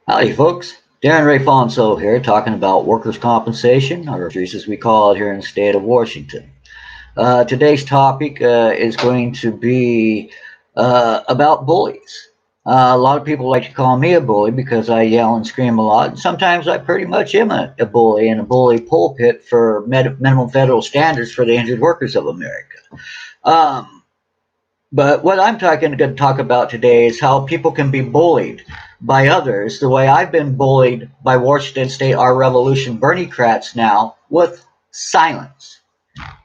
Howdy, folks. Darren Ray Fonso here, talking about workers' compensation, or as we call it here in the state of Washington. Today's topic is going to be about bullies. A lot of people like to call me a bully because I yell and scream a lot. And sometimes I pretty much am a bully in a bully pulpit for minimum federal standards for the injured workers of America. Um, but what I'm going to talk about today is how people can be bullied by others, the way I've been bullied by Washington State, our revolution, Bernie-crats now, with silence.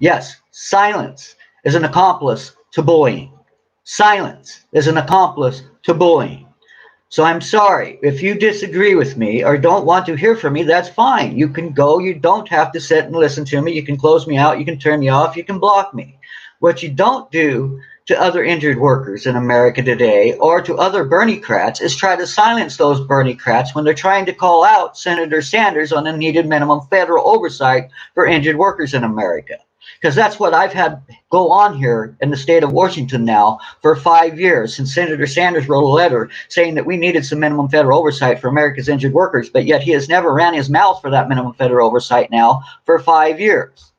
Yes, silence is an accomplice to bullying. Silence is an accomplice to bullying. So I'm sorry. If you disagree with me or don't want to hear from me, that's fine. You can go. You don't have to sit and listen to me. You can close me out. You can turn me off. You can block me. What you don't do to other injured workers in America today or to other Bernie-crats is try to silence those Bernie-crats when they're trying to call out Senator Sanders on the needed minimum federal oversight for injured workers in America. Because that's what I've had go on here in the state of Washington now for 5 years, since Senator Sanders wrote a letter saying that we needed some minimum federal oversight for America's injured workers, but yet he has never ran his mouth for that minimum federal oversight now for 5 years.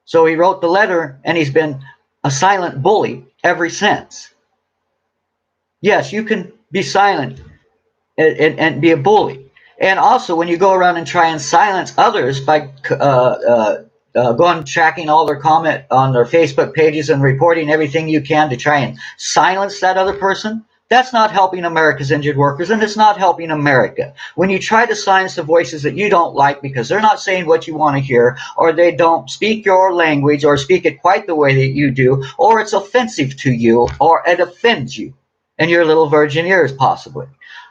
So he wrote the letter, and he's been a silent bully ever since. Yes, you can be silent and be a bully. And also, when you go around and try and silence others by going tracking all their comment on their Facebook pages and reporting everything you can to try and silence that other person, that's not helping America's injured workers, and it's not helping America. When you try to silence the voices that you don't like because they're not saying what you want to hear, or they don't speak your language or speak it quite the way that you do, or it's offensive to you, or it offends you and your little virgin ears possibly,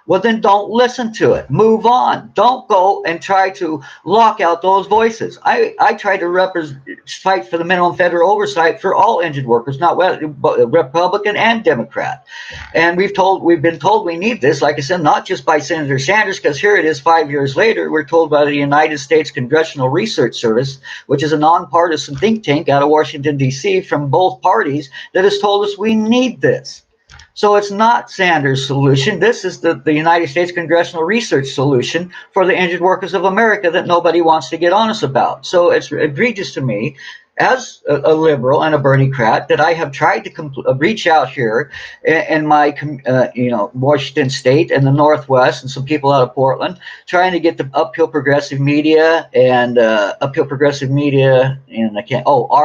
well, then don't listen to it. Move on. Don't go and try to lock out those voices. I try to fight for the minimum federal oversight for all injured workers, not Republican and Democrat. And we've been told we need this, like I said, not just by Senator Sanders, because here it is 5 years later, we're told by the United States Congressional Research Service, which is a nonpartisan think tank out of Washington, D.C., from both parties, that has told us we need this. So it's not Sanders' solution. This is the United States Congressional Research solution for the injured workers of America that nobody wants to get honest about. So it's egregious to me as a liberal and a Bernie-crat that I have tried to reach out here in my, Washington State and the Northwest and some people out of Portland, trying to get the uphill progressive media and our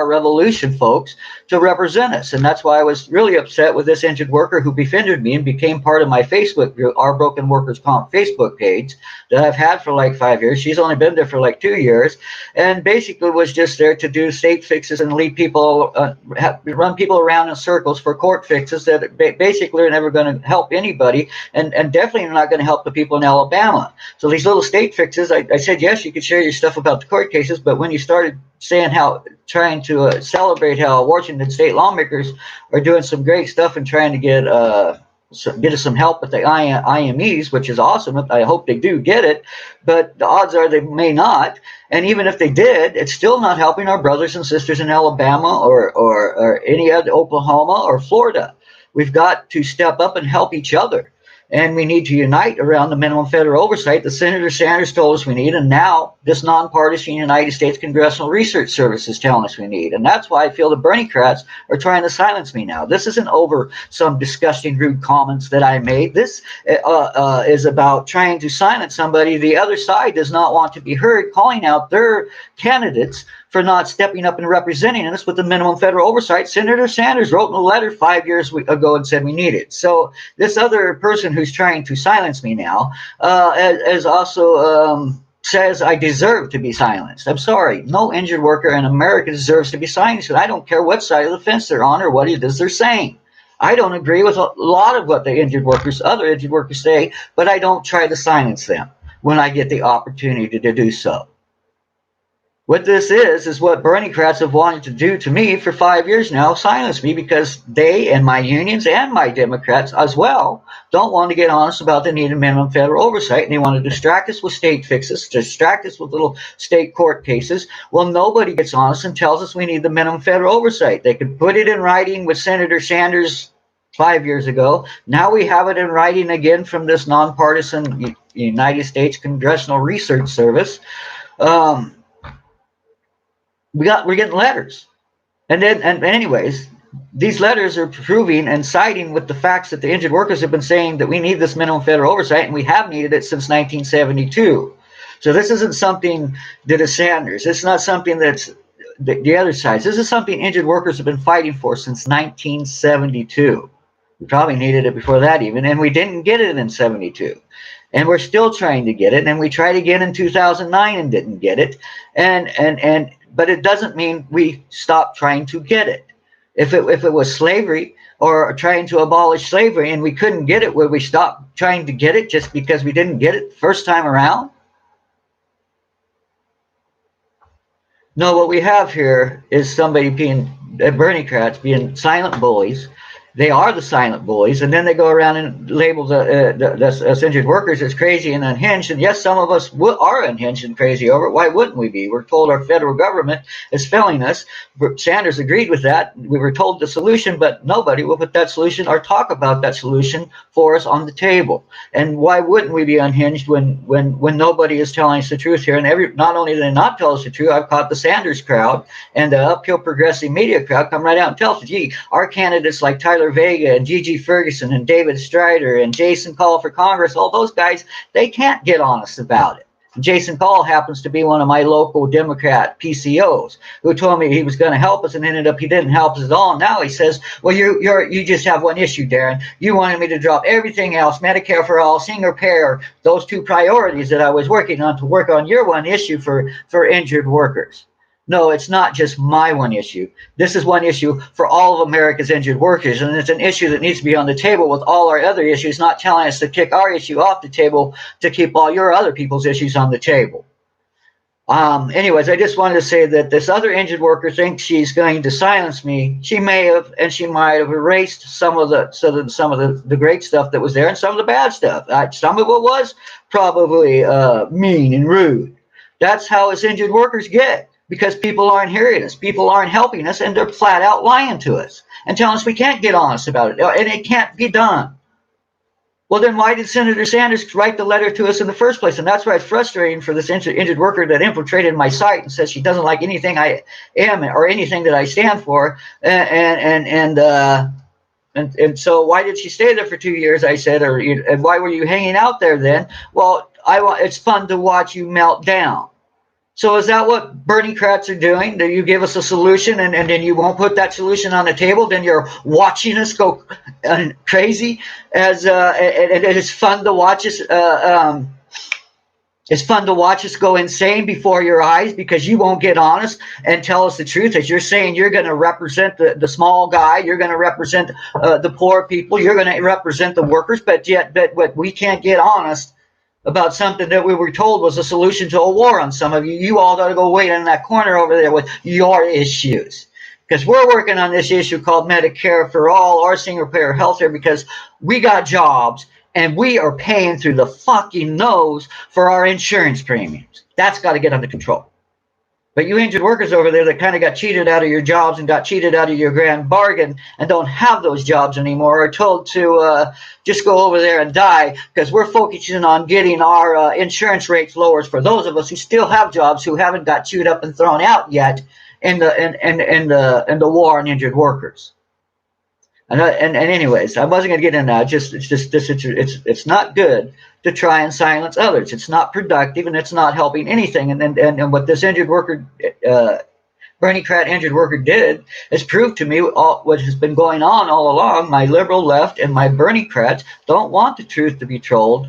revolution folks to represent us. And that's why I was really upset with this injured worker who befriended me and became part of my Facebook group, our Broken Workers Comp Facebook page that I've had for like 5 years. She's only been there for like 2 years, and basically was just there to do state fixes and lead people, run people around in circles for court fixes that basically are never going to help anybody, and definitely not going to help the people in Alabama. So these little state fixes, I said, yes, you could share your stuff about the court cases, but when you started saying trying to celebrate how Washington state lawmakers are doing some great stuff and trying to get us some help with the IMEs, which is awesome. I hope they do get it, but the odds are they may not. And even if they did, it's still not helping our brothers and sisters in Alabama or any other, Oklahoma or Florida. We've got to step up and help each other. And we need to unite around the minimum federal oversight that Senator Sanders told us we need, and now this nonpartisan United States Congressional Research Service is telling us we need. And that's why I feel the Bernie-crats are trying to silence me now. This isn't over some disgusting, rude comments that I made. This is about trying to silence somebody. The other side does not want to be heard, calling out their candidates for not stepping up and representing us with the minimum federal oversight Senator Sanders wrote in a letter 5 years ago and said we need it. So this other person who's trying to silence me now is also says I deserve to be silenced. I'm sorry. No injured worker in America deserves to be silenced. And I don't care what side of the fence they're on or what it is they're saying. I don't agree with a lot of what the other injured workers say, but I don't try to silence them when I get the opportunity to do so. What this is what Bernie-crats have wanted to do to me for 5 years now, silence me, because they and my unions and my Democrats as well don't want to get honest about the need of minimum federal oversight, and they want to distract us with state fixes, distract us with little state court cases. Well, nobody gets honest and tells us we need the minimum federal oversight. They could put it in writing with Senator Sanders' 5 years ago. Now we have it in writing again from this nonpartisan United States Congressional Research Service. We're getting letters. And then, and anyways, these letters are proving and citing with the facts that the injured workers have been saying that we need this minimum federal oversight, and we have needed it since 1972. So this isn't something that is Sanders. It's not something that's the other side. This is something injured workers have been fighting for since 1972. We probably needed it before that even, and we didn't get it in 72. And we're still trying to get it, and we tried again in 2009 and didn't get it. But it doesn't mean we stopped trying to get it. If it was slavery or trying to abolish slavery and we couldn't get it, would we stop trying to get it just because we didn't get it the first time around? No, what we have here is somebody being, Berniecrats being silent bullies. They are the silent bullies, and then they go around and label us injured workers as crazy and unhinged. And yes, some of us are unhinged and crazy over it. Why wouldn't we be? We're told our federal government is failing us. Sanders agreed with that. We were told the solution, but nobody will put that solution or talk about that solution for us on the table. And why wouldn't we be unhinged when nobody is telling us the truth here? And not only do they not tell us the truth, I've caught the Sanders crowd and the uphill progressive media crowd come right out and tell us, gee, our candidates like Tyler Vega and Gigi Ferguson and David Strider and Jason Call for Congress, all those guys, they can't get honest about it. Jason Call happens to be one of my local Democrat PCOs who told me he was going to help us and ended up he didn't help us at all. And now he says, well, you just have one issue, Darren. You wanted me to drop everything else, Medicare for all, single payer, those two priorities that I was working on to work on your one issue for injured workers. No, it's not just my one issue. This is one issue for all of America's injured workers, and it's an issue that needs to be on the table with all our other issues, not telling us to kick our issue off the table to keep all your other people's issues on the table. Anyways, I just wanted to say that this other injured worker thinks she's going to silence me. She may have, and she might have erased some of the great stuff that was there and some of the bad stuff. Some of it was probably mean and rude. That's how us injured workers get. Because people aren't hearing us, people aren't helping us, and they're flat out lying to us and telling us we can't get honest about it, and it can't be done. Well, then why did Senator Sanders write the letter to us in the first place? And that's why it's frustrating for this injured worker that infiltrated my site and says she doesn't like anything I am or anything that I stand for. And so why did she stay there for 2 years? I said, and why were you hanging out there then? Well, it's fun to watch you melt down. So is that what Berniecrats are doing? Do you give us a solution and then you won't put that solution on the table? Then you're watching us go crazy and it's fun to watch us. It's fun to watch us go insane before your eyes because you won't get honest and tell us the truth. As you're saying, you're going to represent the small guy. You're going to represent the poor people. You're going to represent the workers. But we can't get honest about something that we were told was a solution to a war on some of you. You all got to go wait in that corner over there with your issues. Because we're working on this issue called Medicare for all or single payer health care because we got jobs and we are paying through the fucking nose for our insurance premiums. That's got to get under control. But you injured workers over there that kind of got cheated out of your jobs and got cheated out of your grand bargain and don't have those jobs anymore are told to just go over there and die because we're focusing on getting our insurance rates lowered for those of us who still have jobs who haven't got chewed up and thrown out yet in the war on injured workers. And anyways, I wasn't going to get into that. It's not good to try and silence others. It's not productive and it's not helping anything. And what this injured worker, Berniecrat injured worker did is prove to me what has been going on all along. My liberal left and my Berniecrats don't want the truth to be told,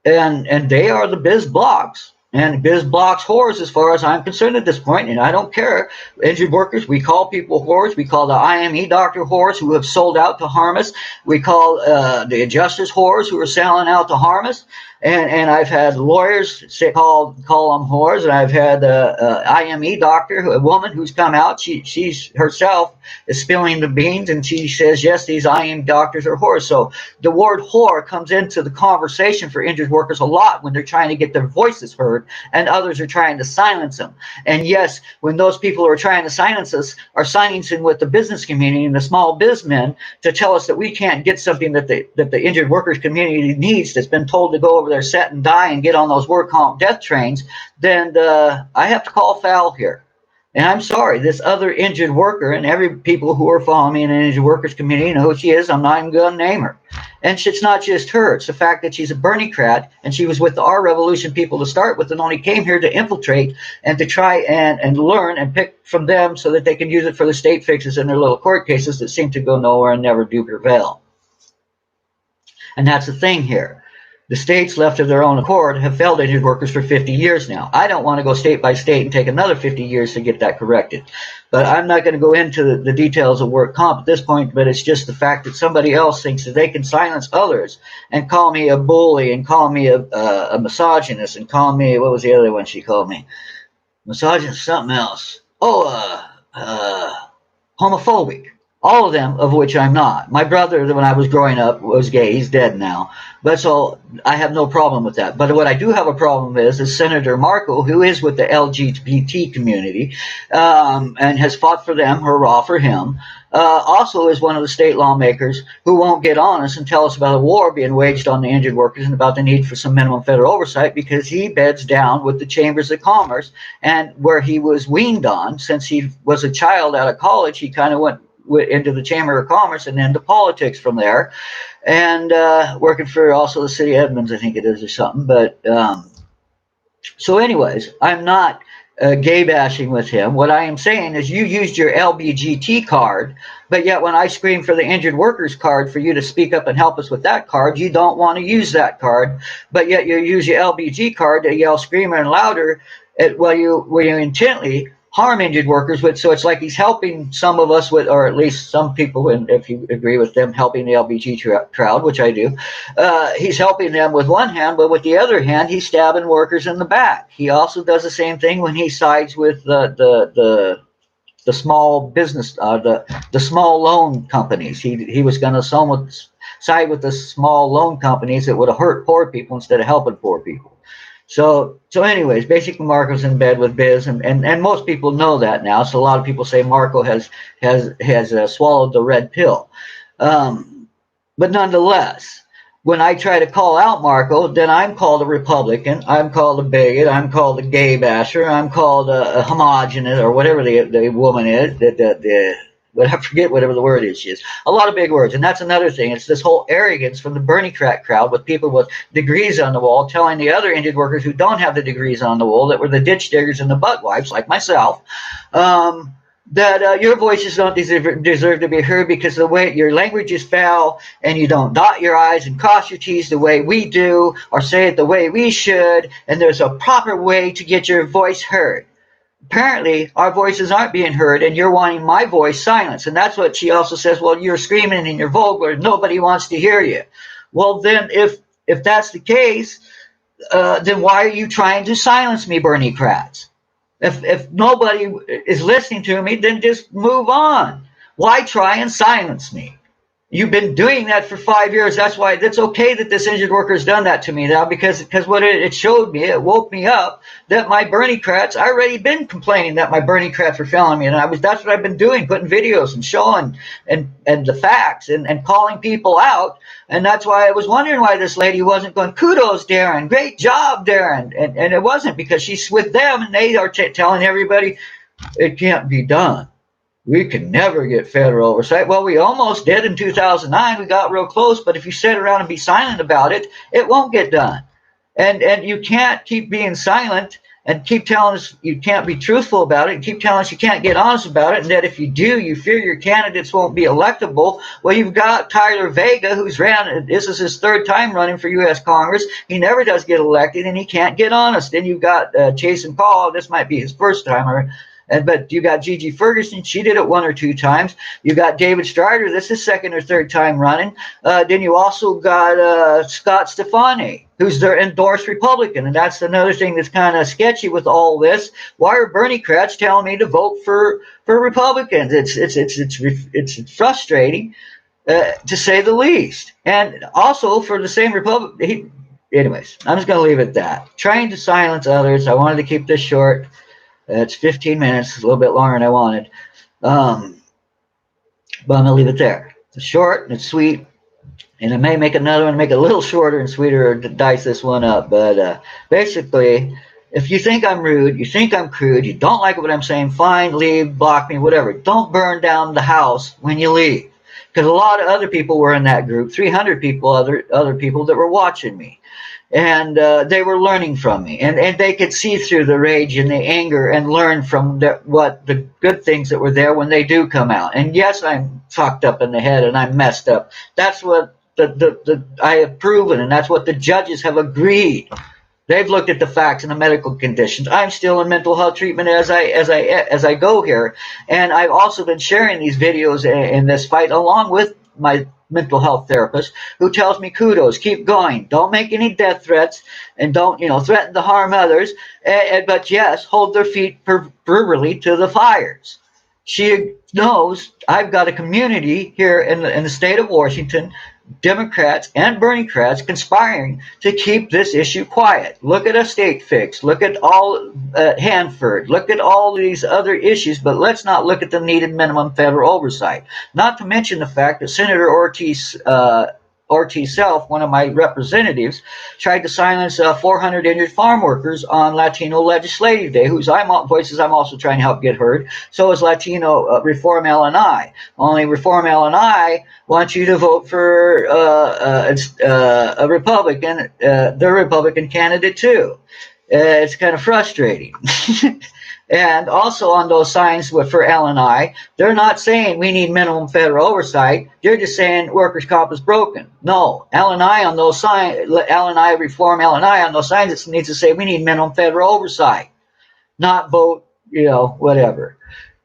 and they are the biz blogs. And biz blocks whores as far as I'm concerned at this point, and I don't care. Injured workers, we call people whores. We call the IME doctor whores who have sold out to harm us. We call the adjusters whores who are selling out to harm us. and I've had lawyers say call them whores, and I've had a IME doctor, a woman who's come out. She's herself is spilling the beans, and she says yes, these IME doctors are whores. So the word whore comes into the conversation for injured workers a lot when they're trying to get their voices heard, and others are trying to silence them. And yes, when those people who are trying to silence us are silencing with the business community and the small bizmen to tell us that we can't get something that the injured workers community needs, that's been told to go over there, set and die, and get on those work comp death trains, then I have to call foul here. And I'm sorry, this other injured worker, and every people who are following me in the injured workers community know who she is. I'm not even going to name her. And it's not just her. It's the fact that she's a Bernie-crat, and she was with the Our Revolution people to start with, and only came here to infiltrate and to try and learn and pick from them so that they can use it for the state fixes in their little court cases that seem to go nowhere and never do prevail. And that's the thing here. The states, left of their own accord, have failed injured workers for 50 years now. I don't want to go state by state and take another 50 years to get that corrected. But I'm not going to go into the details of work comp at this point, but it's just the fact that somebody else thinks that they can silence others and call me a bully and call me a misogynist and call me, what was the other one she called me? Misogynist, something else. Homophobic. All of them, of which I'm not. My brother, when I was growing up, was gay. He's dead now. But so I have no problem with that. But what I do have a problem with is Senator Marco, who is with the LGBT community and has fought for them, hurrah for him, also is one of the state lawmakers who won't get on us and tell us about a war being waged on the injured workers and about the need for some minimum federal oversight, because he beds down with the chambers of commerce, and where he was weaned on since he was a child out of college. He kind of went into the Chamber of Commerce and into politics from there, and working for also the city of Edmonds, I think it is, or something. But so anyways, I'm not gay bashing with him. What I am saying is you used your LBGT card, but yet when I scream for the injured workers card for you to speak up and help us with that card, you don't want to use that card, but yet you use your LBG card to yell screamer and louder while you intently harm injured workers with. So it's like he's helping some of us with, or at least some people, and if you agree with them, helping the LBG crowd, which I do. He's helping them with one hand, but with the other hand, he's stabbing workers in the back. He also does the same thing when he sides with the small business, the small loan companies. He was going to side with the small loan companies that would have hurt poor people instead of helping poor people. So anyways, basically Marco's in bed with Biz, and most people know that now. So a lot of people say Marco has swallowed the red pill. But nonetheless, when I try to call out Marco, then I'm called a Republican, I'm called a bigot, I'm called a gay basher, I'm called a homogenous, or whatever the woman is, but I forget whatever the word is. She is a lot of big words, and that's another thing. It's this whole arrogance from the Bernie-crat crowd with people with degrees on the wall telling the other injured workers who don't have the degrees on the wall, that were the ditch diggers and the butt wipes, like myself, that your voices don't deserve to be heard because the way your language is foul and you don't dot your I's and cross your T's the way we do, or say it the way we should, and there's a proper way to get your voice heard. Apparently, our voices aren't being heard, and you're wanting my voice silenced. And that's what she also says, well, you're screaming and you're vulgar, nobody wants to hear you. Well, then, if that's the case, then why are you trying to silence me, Bernie-crats? If nobody is listening to me, then just move on. Why try and silence me? You've been doing that for 5 years. That's why it's okay that this injured worker has done that to me now, because what it showed me, it woke me up that my Bernie-crats, I already been complaining that my Bernie-crats were failing me, and that's what I've been doing, putting videos and showing and the facts and calling people out. And that's why I was wondering why this lady wasn't going, kudos, Darren, great job, Darren. And it wasn't, because she's with them and they are telling everybody it can't be done. We can never get federal oversight. Well, we almost did in 2009. We got real close, but if you sit around and be silent about it, it won't get done. And you can't keep being silent and keep telling us you can't be truthful about it, and keep telling us you can't get honest about it, and that if you do, you fear your candidates won't be electable. Well, you've got Tyler Vega, who's this is his third time running for U.S. Congress. He never does get elected, and he can't get honest. Then you've got Jason Paul. This might be his first time, But you got Gigi Ferguson. She did it 1 or 2 times. You got David Strider. This is second or third time running. Then you also got Scott Stefani, who's their endorsed Republican. And that's another thing that's kind of sketchy with all this. Why are Bernie Kratz telling me to vote for Republicans? It's frustrating, to say the least. And also for the same Republican. Anyways, I'm just going to leave it at that. Trying to silence others. I wanted to keep this short. It's 15 minutes, a little bit longer than I wanted. But I'm going to leave it there. It's short and it's sweet. And I may make another one, make it a little shorter and sweeter, or dice this one up. But basically, if you think I'm rude, you think I'm crude, you don't like what I'm saying, fine, leave, block me, whatever. Don't burn down the house when you leave. Because a lot of other people were in that group, 300 people, other people that were watching me. And they were learning from me. And they could see through the rage and the anger and learn from what the good things that were there when they do come out. And yes, I'm fucked up in the head and I'm messed up. That's what I have proven, and that's what the judges have agreed. They've looked at the facts and the medical conditions. I'm still in mental health treatment as I go here, and I've also been sharing these videos in this fight along with my mental health therapist, who tells me kudos, keep going, don't make any death threats, and don't threaten to harm others. But yes, hold their feet brutally to the fires. She knows I've got a community here in the state of Washington, Democrats and Bernie Kratz conspiring to keep this issue quiet. Look at a state fix. Look at all Hanford. Look at all these other issues, but let's not look at the needed minimum federal oversight. Not to mention the fact that Senator Ortiz Self, one of my representatives, tried to silence 400 injured farm workers on Latino Legislative Day, whose voices I'm also trying to help get heard. So is Latino Reform LNI. Only Reform LNI wants you to vote for a Republican, their Republican candidate too. It's kind of frustrating. And also on those signs for LNI, they're not saying we need minimum federal oversight. They're just saying workers' comp is broken. No, LNI on those signs, LNI Reform LNI on those signs, it needs to say we need minimum federal oversight, not vote, whatever.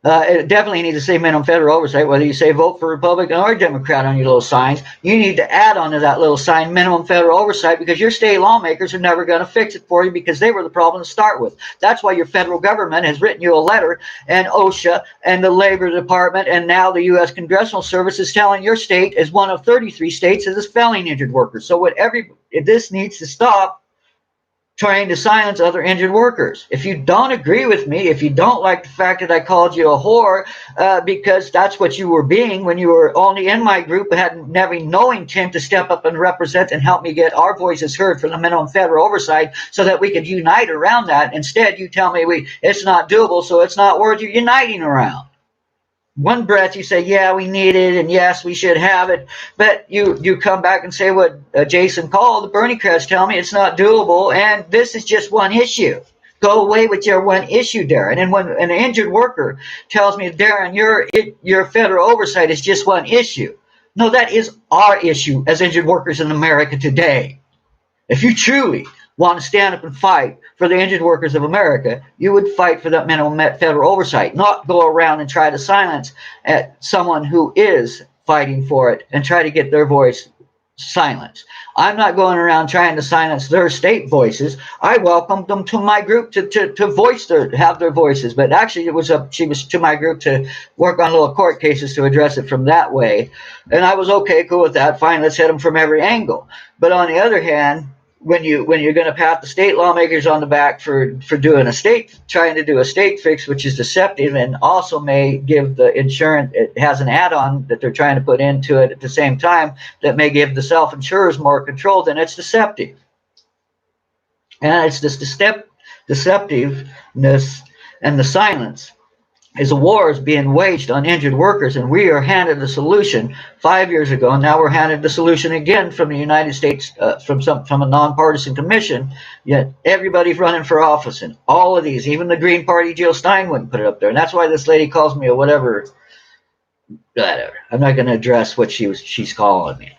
It definitely needs to say minimum federal oversight, whether you say vote for Republican or Democrat on your little signs. You need to add onto that little sign minimum federal oversight, because your state lawmakers are never going to fix it for you, because they were the problem to start with. That's why your federal government has written you a letter, and OSHA and the Labor Department and now the U.S. Congressional Service is telling your state is one of 33 states that is failing injured workers. So this needs to stop trying to silence other injured workers. If you don't agree with me, if you don't like the fact that I called you a whore, because that's what you were being when you were only in my group and had never no intent to step up and represent and help me get our voices heard for the minimum federal oversight so that we could unite around that. Instead, you tell me it's not doable, so it's not worth you uniting around. One breath you say, yeah, we need it, and yes, we should have it, but you come back and say what Jason called the Bernie Kratz, tell me it's not doable, and this is just one issue. Go away with your one issue, Darren. And when an injured worker tells me, Darren, your federal oversight is just one issue. No, that is our issue as injured workers in America today. If you truly want to stand up and fight for the injured workers of America, you would fight for that minimum federal oversight, not go around and try to silence someone who is fighting for it and try to get their voice silenced. I'm not going around trying to silence their state voices. I welcomed them to my group to have their voices, but actually she was to my group to work on little court cases to address it from that way, and I was okay, cool with that. Fine, let's hit them from every angle. But on the other hand, when you're going to pat the state lawmakers on the back for trying to do a state fix, which is deceptive, and also may give the insurance, it has an add-on that they're trying to put into it at the same time that may give the self-insurers more control, then it's deceptive. And it's this deceptiveness and the silence is a war is being waged on injured workers, and we are handed the solution 5 years ago, and now we're handed the solution again from the United States, from a nonpartisan commission. Yet everybody's running for office, and all of these, even the Green Party, Jill Stein wouldn't put it up there, and that's why this lady calls me a whatever. I'm not going to address what she's calling me,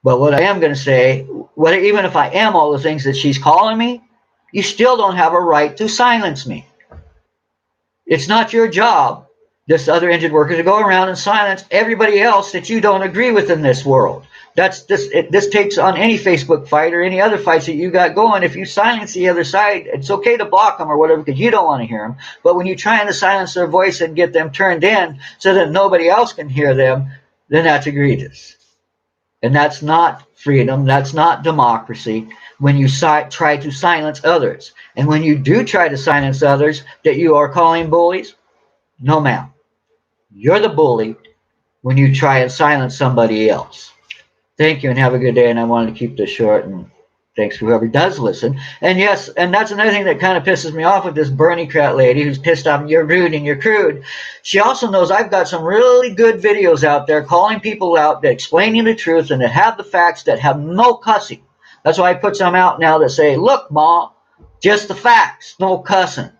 but what I am going to say, even if I am all the things that she's calling me, you still don't have a right to silence me. It's not your job, this other injured worker, to go around and silence everybody else that you don't agree with in this world. This takes on any Facebook fight or any other fights that you got going. If you silence the other side, it's okay to block them or whatever because you don't want to hear them. But when you're trying to silence their voice and get them turned in so that nobody else can hear them, then that's egregious. And that's not freedom. That's not democracy. When you try to silence others. And when you do try to silence others that you are calling bullies, no ma'am. You're the bully when you try and silence somebody else. Thank you and have a good day. And I wanted to keep this short, and thanks for whoever does listen. And yes, and that's another thing that kind of pisses me off with this Bernie Krat lady who's pissed off, you're rude and you're crude. She also knows I've got some really good videos out there calling people out, that explaining the truth and that have the facts, that have no cussing. That's why I put some out now that say, look, Ma, just the facts, no cussing.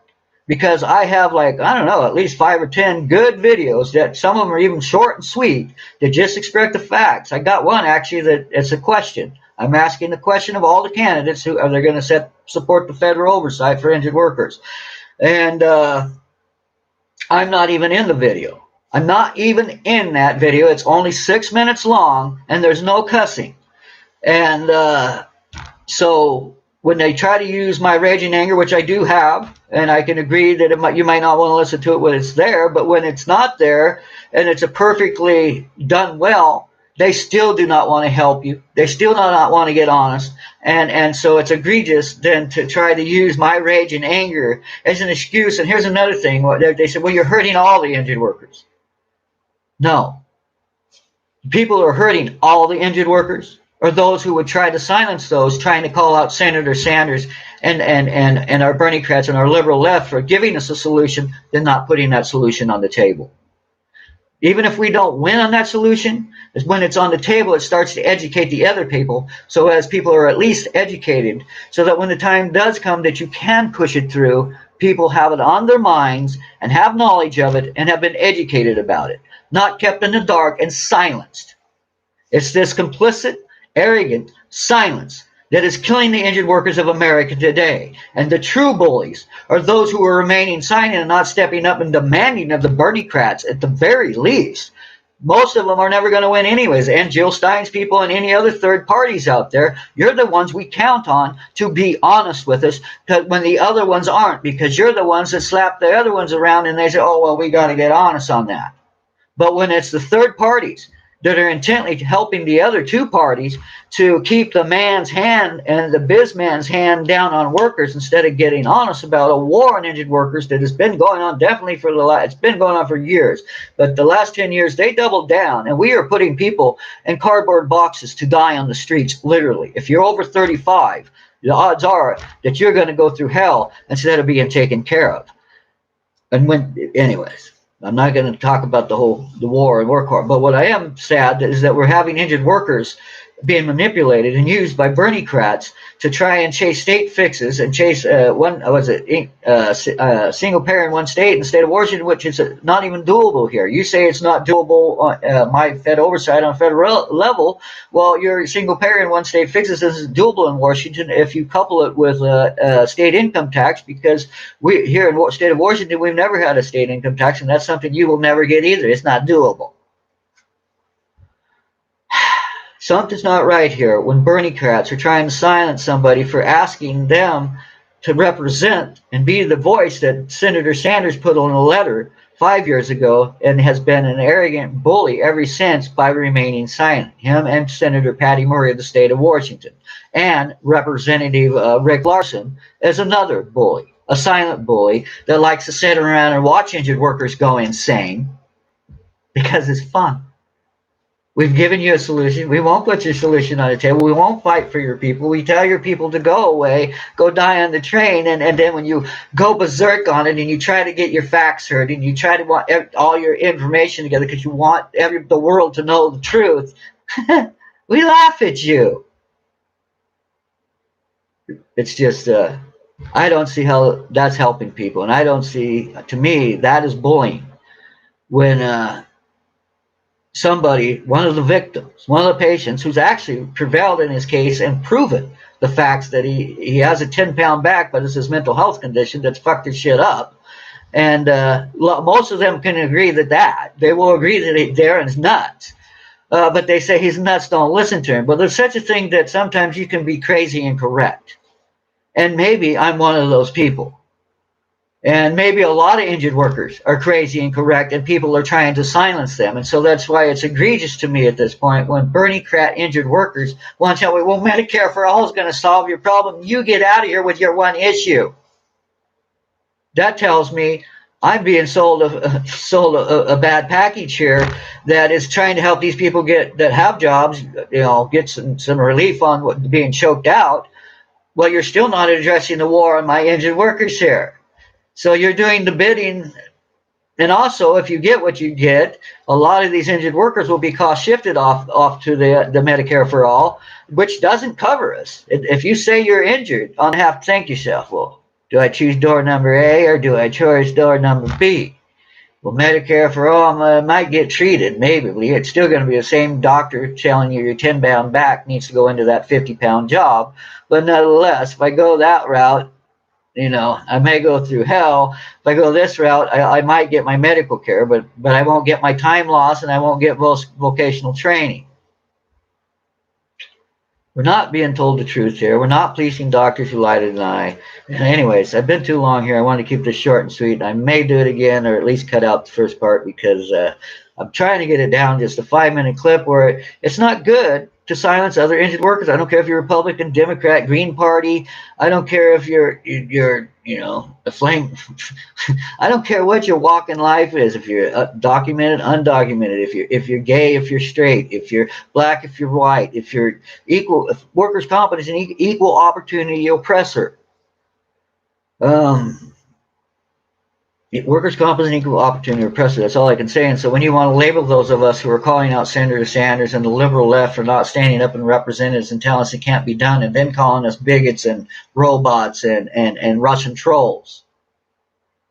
Because I have like, I don't know, at least 5 or 10 good videos that some of them are even short and sweet that just express the facts. I got one actually that it's a question. I'm asking the question of all the candidates who are they going to support the federal oversight for injured workers. And I'm not even in the video. I'm not even in that video. It's only 6 minutes long and there's no cussing. And so when they try to use my raging anger, which I do have, and I can agree that you might not want to listen to it when it's there, but when it's not there and it's a perfectly done well, they still do not want to help you. They still do not want to get honest. And so it's egregious then to try to use my rage and anger as an excuse. And here's another thing. They said, well, you're hurting all the injured workers. No. People who are hurting all the injured workers or those who would try to silence those trying to call out Senator Sanders and our Bernie Krats and our liberal left for giving us a solution, than not putting that solution on the table. Even if we don't win on that solution, when it's on the table, it starts to educate the other people, so as people are at least educated, so that when the time does come that you can push it through, people have it on their minds and have knowledge of it and have been educated about it, not kept in the dark and silenced. It's this complicit, arrogant silence that is killing the injured workers of America today. And the true bullies are those who are remaining silent and not stepping up and demanding of the Bernie Krats at the very least. Most of them are never going to win anyways. And Jill Stein's people and any other third parties out there, you're the ones we count on to be honest with us when the other ones aren't, because you're the ones that slap the other ones around and they say, oh, well, we got to get honest on that. But when it's the third parties that are intently helping the other two parties to keep the man's hand and the bizman's hand down on workers instead of getting honest about a war on injured workers that has been going on definitely for it's been going on for years. But the last 10 years, they doubled down, and we are putting people in cardboard boxes to die on the streets, literally. If you're over 35, the odds are that you're going to go through hell instead of being taken care of. And anyways. I'm not going to talk about the war and work hard, but what I am sad is that we're having injured workers being manipulated and used by Bernie Krats to try and chase state fixes and chase single payer in one state, in the state of Washington, which is not even doable here. You say it's not doable on my Fed oversight on a federal level. Well, your single payer in one state fixes is doable in Washington if you couple it with state income tax, because we here in the state of Washington, we've never had a state income tax, and that's something you will never get either. It's not doable. Something's not right here when Bernie Krats are trying to silence somebody for asking them to represent and be the voice that Senator Sanders put on a letter 5 years ago and has been an arrogant bully ever since by remaining silent. Him and Senator Patty Murray of the state of Washington. And Representative Rick Larsen is another bully, a silent bully that likes to sit around and watch injured workers go insane because it's fun. We've given you a solution. We won't put your solution on the table. We won't fight for your people. We tell your people to go away, go die on the train, and then when you go berserk on it and you try to get your facts heard and you try to want all your information together because you want the world to know the truth, we laugh at you. It's just, I don't see how that's helping people. And I don't see, to me, that is bullying. When somebody, one of the victims, one of the patients who's actually prevailed in his case and proven the facts that he has a 10-pound back, but it's his mental health condition that's fucked his shit up. And most of them can agree that they will agree that Darren's nuts. But they say he's nuts, don't listen to him. But there's such a thing that sometimes you can be crazy and correct. And maybe I'm one of those people. And maybe a lot of injured workers are crazy and correct, and people are trying to silence them. And so that's why it's egregious to me at this point when Bernie Crat injured workers want to tell me, well, Medicare for All is going to solve your problem. You get out of here with your one issue. That tells me I'm being sold a bad package here that is trying to help these people that have jobs, get some relief on being choked out. Well, you're still not addressing the war on my injured workers here. So you're doing the bidding. And also, if you get what you get, a lot of these injured workers will be cost shifted off to the Medicare for All, which doesn't cover us. If you say you're injured, I'll have to think yourself, well, do I choose door number A or do I choose door number B? Well, Medicare for All might get treated, maybe, but it's still going to be the same doctor telling you your 10-pound back needs to go into that 50-pound job. But nonetheless, if I go that route, I may go through hell. If I go this route, I might get my medical care, but I won't get my time loss and I won't get vocational training. We're not being told the truth here. We're not policing doctors who lie to deny. And anyways, I've been too long here. I want to keep this short and sweet. I may do it again or at least cut out the first part because I'm trying to get it down just a 5-minute clip where it's not good to silence other injured workers. I don't care if you're Republican, Democrat, Green Party. I don't care if you're a flame. I don't care what your walk in life is. If you're documented, undocumented, if you're gay, if you're straight, if you're black, if you're white, if you're equal, if workers' comp is an equal opportunity oppressor. Workers' comp is an equal opportunity oppressor. That's all I can say. And so when you want to label those of us who are calling out Senator Sanders and the liberal left for not standing up and representing us and telling us it can't be done, and then calling us bigots and robots and Russian trolls.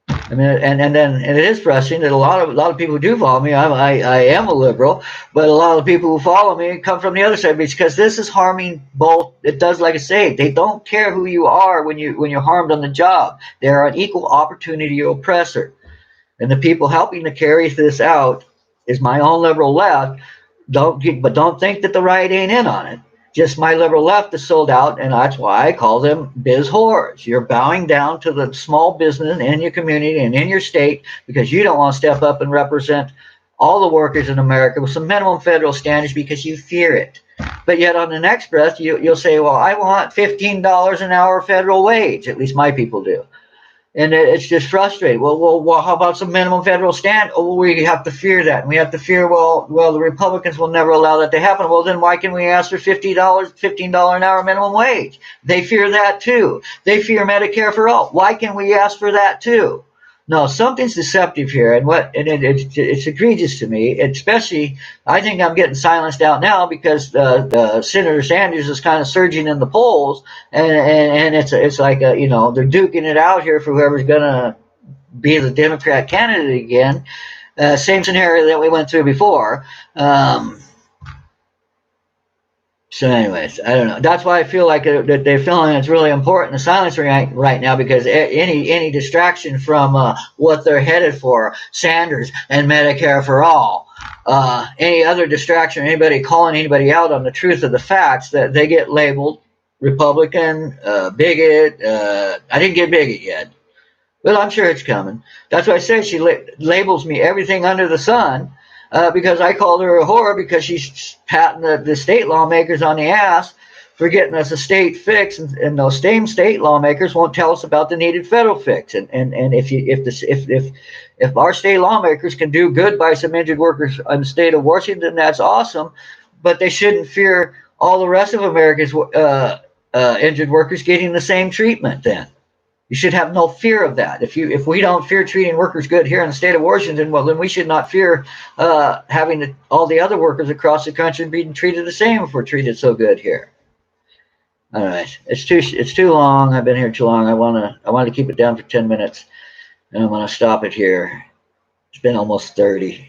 I mean, and it is frustrating that a lot of people who do follow me. I am a liberal, but a lot of people who follow me come from the other side because this is harming both. It does, like I say, they don't care who you are when you're harmed on the job. They're an equal opportunity oppressor, and the people helping to carry this out is my own liberal left. Don't think that the right ain't in on it. Just my liberal left is sold out, and that's why I call them biz whores. You're bowing down to the small business in your community and in your state because you don't want to step up and represent all the workers in America with some minimum federal standards because you fear it. But yet on the next breath, you'll say, well, I want $15 an hour federal wage. At least my people do. And it's just frustrating. Well, how about some minimum federal stand? Oh, we have to fear that. And we have to fear, well, the Republicans will never allow that to happen. Well, then why can we ask for $15 an hour minimum wage? They fear that too. They fear Medicare for All. Why can we ask for that too? No, something's deceptive here, and it's egregious to me. Especially, I think I'm getting silenced out now because Senator Sanders is kind of surging in the polls, and it's like they're duking it out here for whoever's gonna be the Democrat candidate again. Same scenario that we went through before. So anyways, I don't know. That's why I feel like that they're feeling it's really important to silence right now because any distraction from what they're headed for, Sanders and Medicare for All, any other distraction, anybody calling anybody out on the truth of the facts, that they get labeled Republican, bigot. I didn't get bigot yet, but I'm sure it's coming. That's why I say she labels me everything under the sun. Because I called her a whore because she's patting the state lawmakers on the ass for getting us a state fix, and those same state lawmakers won't tell us about the needed federal fix. And if our state lawmakers can do good by some injured workers in the state of Washington, that's awesome. But they shouldn't fear all the rest of America's injured workers getting the same treatment. Then you should have no fear of that. If we don't fear treating workers good here in the state of Washington, well, then we should not fear having all the other workers across the country being treated the same if we're treated so good here. All right, it's too long. I've been here too long. I want to keep it down for 10 minutes, and I'm going to stop it here. It's been almost 30.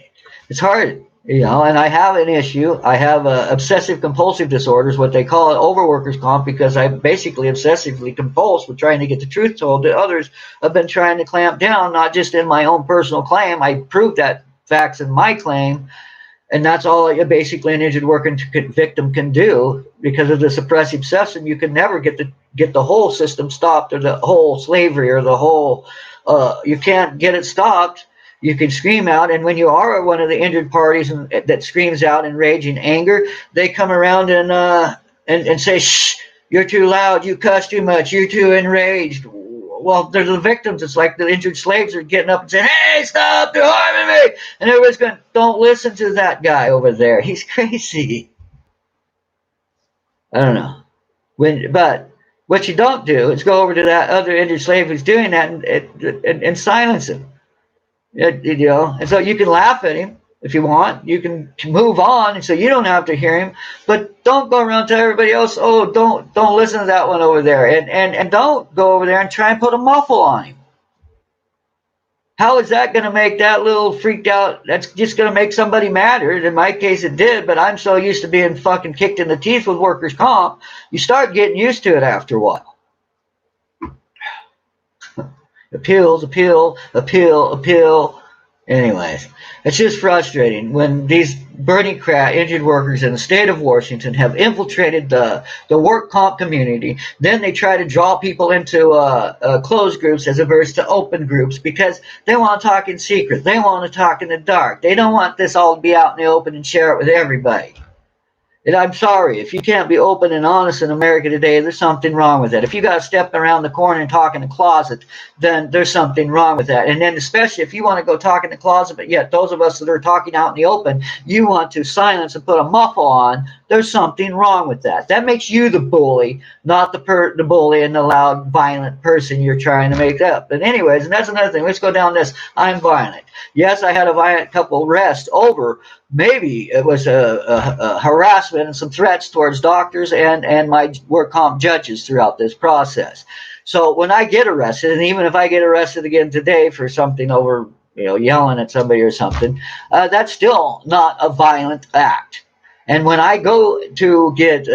It's hard. You know, and I have an issue. I have obsessive compulsive disorders, what they call it, overworkers comp, because I basically obsessively compulse with trying to get the truth told that others have been trying to clamp down, not just in my own personal claim. I proved that facts in my claim, and that's all basically an injured worker victim can do. Because of the suppressive system, you can never get the whole system stopped, or the whole slavery, or the whole you can't get it stopped. You can scream out, and when you are one of the injured parties that screams out in rage and anger, they come around and say, "Shh, you're too loud, you cuss too much, you're too enraged." Well, they're the victims. It's like the injured slaves are getting up and saying, "Hey, stop, they're harming me." And everybody's going, "Don't listen to that guy over there. He's crazy." I don't know. But what you don't do is go over to that other injured slave who's doing that and silence him. You know, and so you can laugh at him if you want. You can move on, and so you don't have to hear him. But don't go around to everybody else, "Oh, don't listen to that one over there," and don't go over there and try and put a muffle on him. How is that going to make that little freaked out? That's just going to make somebody madder. In my case, it did, but I'm so used to being fucking kicked in the teeth with workers' comp, you start getting used to it after a while. Appeals, appeal. Anyways, it's just frustrating when these Bernie injured workers in the state of Washington have infiltrated the work comp community. Then they try to draw people into closed groups as opposed to open groups, because they want to talk in secret. They want to talk in the dark. They don't want this all to be out in the open and share it with everybody. And I'm sorry, if you can't be open and honest in America today, there's something wrong with it. If you got to step around the corner and talk in the closet, then there's something wrong with that. And then especially if you want to go talk in the closet, but yet those of us that are talking out in the open, you want to silence and put a muffle on, there's something wrong with that. That makes you the bully, not the bully and the loud, violent person you're trying to make up. But anyways, and that's another thing. Let's go down this. I'm violent. Yes, I had a violent couple arrests over. Maybe it was a harassment and some threats towards doctors and my work comp judges throughout this process. So when I get arrested, and even if I get arrested again today for something over, yelling at somebody or something, that's still not a violent act. And when I go to get,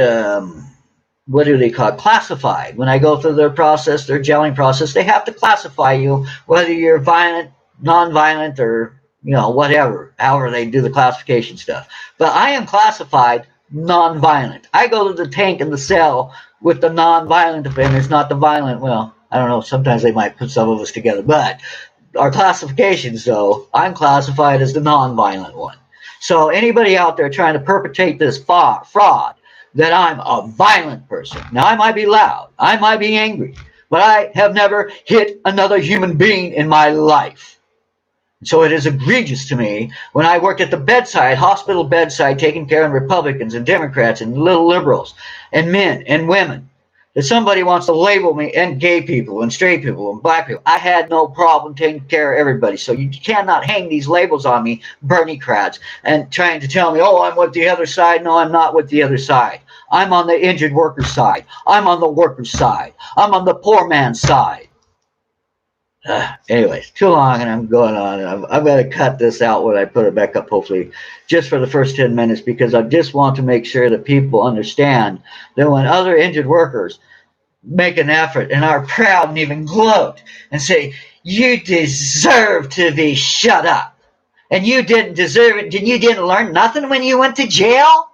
what do they call it, classified, when I go through their process, their gelling process, they have to classify you, whether you're violent, non-violent, or whatever, however they do the classification stuff. But I am classified non-violent. I go to the tank in the cell with the non-violent offenders, not the violent. Well, I don't know. Sometimes they might put some of us together. But our classifications, though, I'm classified as the non-violent one. So anybody out there trying to perpetrate this fraud that I'm a violent person. Now, I might be loud. I might be angry. But I have never hit another human being in my life. So it is egregious to me when I worked at the bedside, hospital bedside, taking care of Republicans and Democrats and little liberals and men and women, that somebody wants to label me, and gay people and straight people and black people. I had no problem taking care of everybody. So you cannot hang these labels on me, Bernie-crats, and trying to tell me, "Oh, I'm with the other side." No, I'm not with the other side. I'm on the injured worker's side. I'm on the worker's side. I'm on the poor man's side. Anyways, too long, and I'm going on. I'm going to cut this out when I put it back up, hopefully, just for the first 10 minutes, because I just want to make sure that people understand that when other injured workers make an effort and are proud and even gloat and say, "You deserve to be shut up," and you didn't deserve it, and you didn't learn nothing when you went to jail?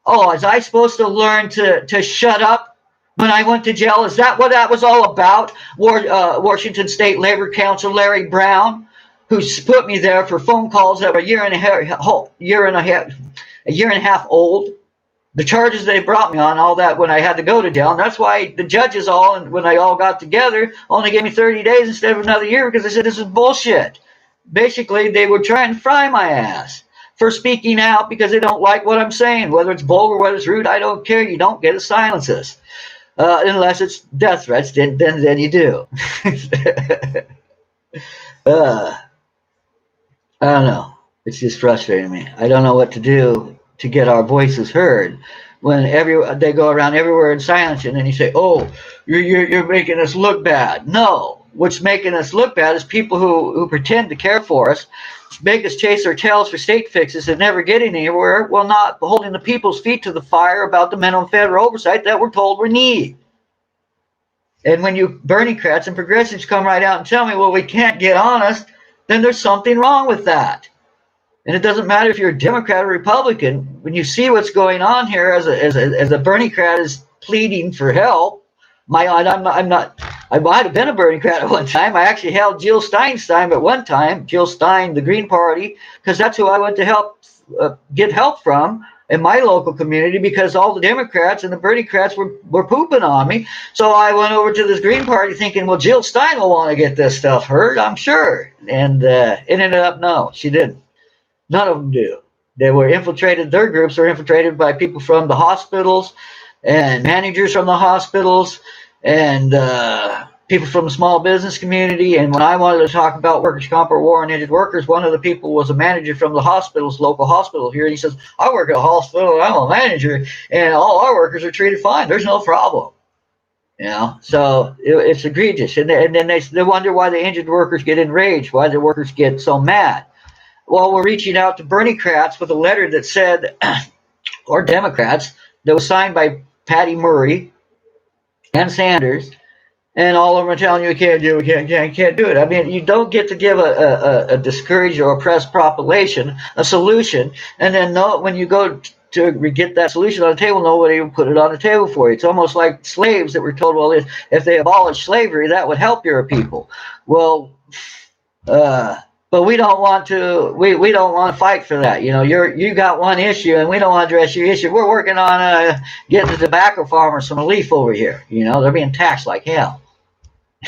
Oh, was I supposed to learn to shut up when I went to jail? Is that what that was all about? Washington State Labor Council Larry Brown, who put me there for phone calls that were a year and a half old. The charges they brought me on, all that, when I had to go to jail. And that's why the judges when they all got together, only gave me 30 days instead of another year, because they said this is bullshit. Basically, they were trying to fry my ass for speaking out because they don't like what I'm saying. Whether it's vulgar, whether it's rude, I don't care. You don't get to silence us. Unless it's death threats, then you do. I don't know. It's just frustrating me. I don't know what to do to get our voices heard when they go around everywhere in silence, and then you say, "Oh, you're making us look bad." No, what's making us look bad is people who pretend to care for us, make us chase our tails for state fixes and never getting anywhere while not holding the people's feet to the fire about the minimum federal oversight that we're told we need. And when you Bernie-crats and progressives come right out and tell me, well, we can't get honest, then there's something wrong with that. And it doesn't matter if you're a Democrat or Republican. When you see what's going on here, as a Bernie-crat is pleading for help. I might have been a Bernie-crat at one time. I actually held Jill Stein's time at one time. Jill Stein, the Green Party, because that's who I went to help get help from in my local community, because all the Democrats and the Bernie-crats were pooping on me. So I went over to this Green Party thinking, well, Jill Stein will want to get this stuff heard, I'm sure. And it ended up, no, she didn't. None of them do. They were infiltrated. Their groups were infiltrated by people from the hospitals and managers from the hospitals and people from the small business community. And when I wanted to talk about workers' comp or war on injured workers, one of the people was a manager from the hospitals, local hospital here. And he says, I work at a hospital and I'm a manager and all our workers are treated fine. There's no problem. You know, so it's egregious. And then they wonder why the injured workers get enraged, why the workers get so mad. Well, we're reaching out to Bernie-crats with a letter that said, or Democrats, that was signed by Patty Murray and Sanders, and all of them are telling you can't do it, can't do it. I mean, you don't get to give a discouraged or oppressed population a solution, and then when you go to get that solution on the table, nobody will put it on the table for you. It's almost like slaves that were told, well, if they abolish slavery, that would help your people. Well, but we don't want to. We don't want to fight for that. You know, you got one issue, and we don't want to address your issue. We're working on getting the tobacco farmers some relief over here. You know, they're being taxed like hell.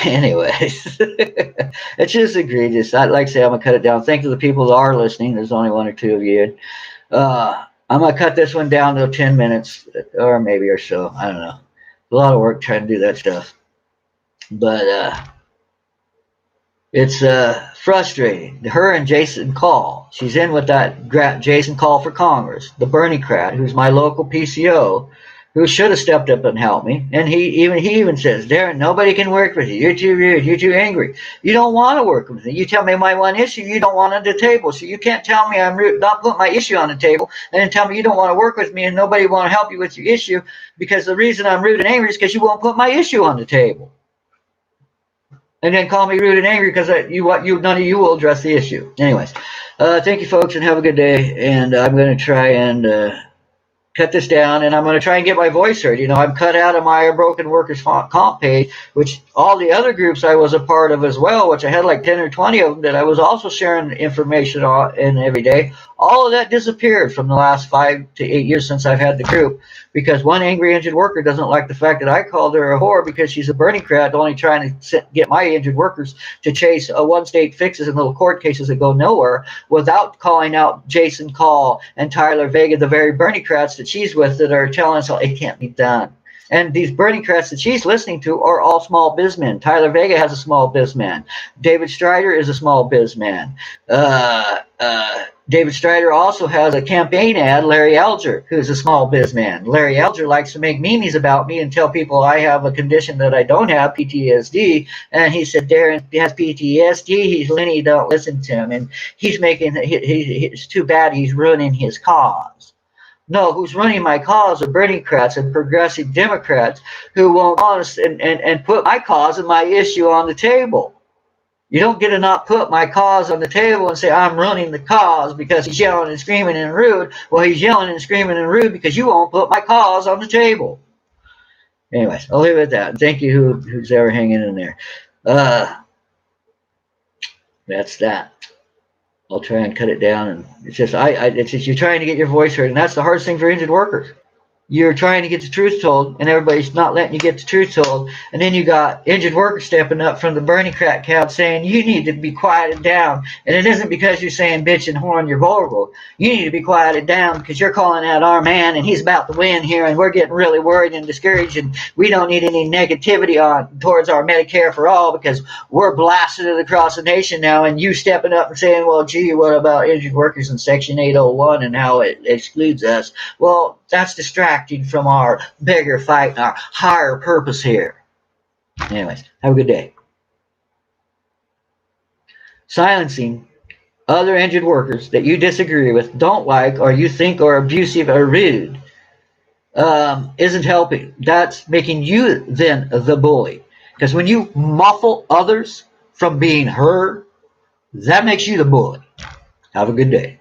Anyways, it's just egregious. I'd like to say I'm gonna cut it down. Thank you to the people that are listening. There's only one or two of you. I'm gonna cut this one down to 10 minutes, or maybe or so. I don't know. A lot of work trying to do that stuff, but it's frustrating. Her and Jason Call. She's in with that Jason Call for Congress, the Bernie-crat, who's my local PCO, who should have stepped up and helped me. And he even says, Darren, nobody can work with you. You're too rude. You're too angry. You don't want to work with me. You tell me my one issue you don't want on the table. So you can't tell me I'm rude, not put my issue on the table, and then tell me you don't want to work with me and nobody want to help you with your issue, because the reason I'm rude and angry is because you won't put my issue on the table. And then call me rude and angry because none of you will address the issue. Anyways, thank you, folks, and have a good day. And I'm going to try and cut this down, and I'm going to try and get my voice heard. You know, I'm cut out of my Broken Workers Comp page, which all the other groups I was a part of as well, which I had like 10 or 20 of them that I was also sharing information on in every day. All of that disappeared from the last 5 to 8 years since I've had the group, because one angry injured worker doesn't like the fact that I called her a whore because she's a Bernie-crat only trying to get my injured workers to chase one-state fixes and little court cases that go nowhere, without calling out Jason Call and Tyler Vega, the very Bernie-crats that she's with, that are telling us, oh, it can't be done. And these Bernie-crats that she's listening to are all small bizmen. Tyler Vega has a small bizman. David Strider is a small bizman. David Strider also has a campaign ad, Larry Alger, who's a small bizman. Larry Alger likes to make memes about me and tell people I have a condition that I don't have, PTSD. And he said, Darren has PTSD. He's Lenny, don't listen to him. And he's making, it's too bad he's ruining his cause. No, who's running my cause are Bernie-crats and progressive Democrats who won't honest and put my cause and my issue on the table. You don't get to not put my cause on the table and say I'm running the cause because he's yelling and screaming and rude. Well, he's yelling and screaming and rude because you won't put my cause on the table. Anyways, I'll leave it at that. Thank you who's ever hanging in there. That's that. I'll try and cut it down, and it's just it's just you're trying to get your voice heard, and that's the hardest thing for injured workers. You're trying to get the truth told, and everybody's not letting you get the truth told. And then you got injured workers stepping up from the Bernie-crat crowd saying, you need to be quieted down. And it isn't because you're saying bitch and whore and you're vulnerable. You need to be quieted down because you're calling out our man, and he's about to win here, and we're getting really worried and discouraged, and we don't need any negativity towards our Medicare for all because we're blasting it across the nation now, and you stepping up and saying, well, gee, what about injured workers in Section 801 and how it excludes us? Well, that's distracting from our bigger fight and our higher purpose here. Anyways, have a good day. Silencing other injured workers that you disagree with, don't like, or you think are abusive or rude, isn't helping. That's making you then the bully. Because when you muffle others from being heard, that makes you the bully. Have a good day.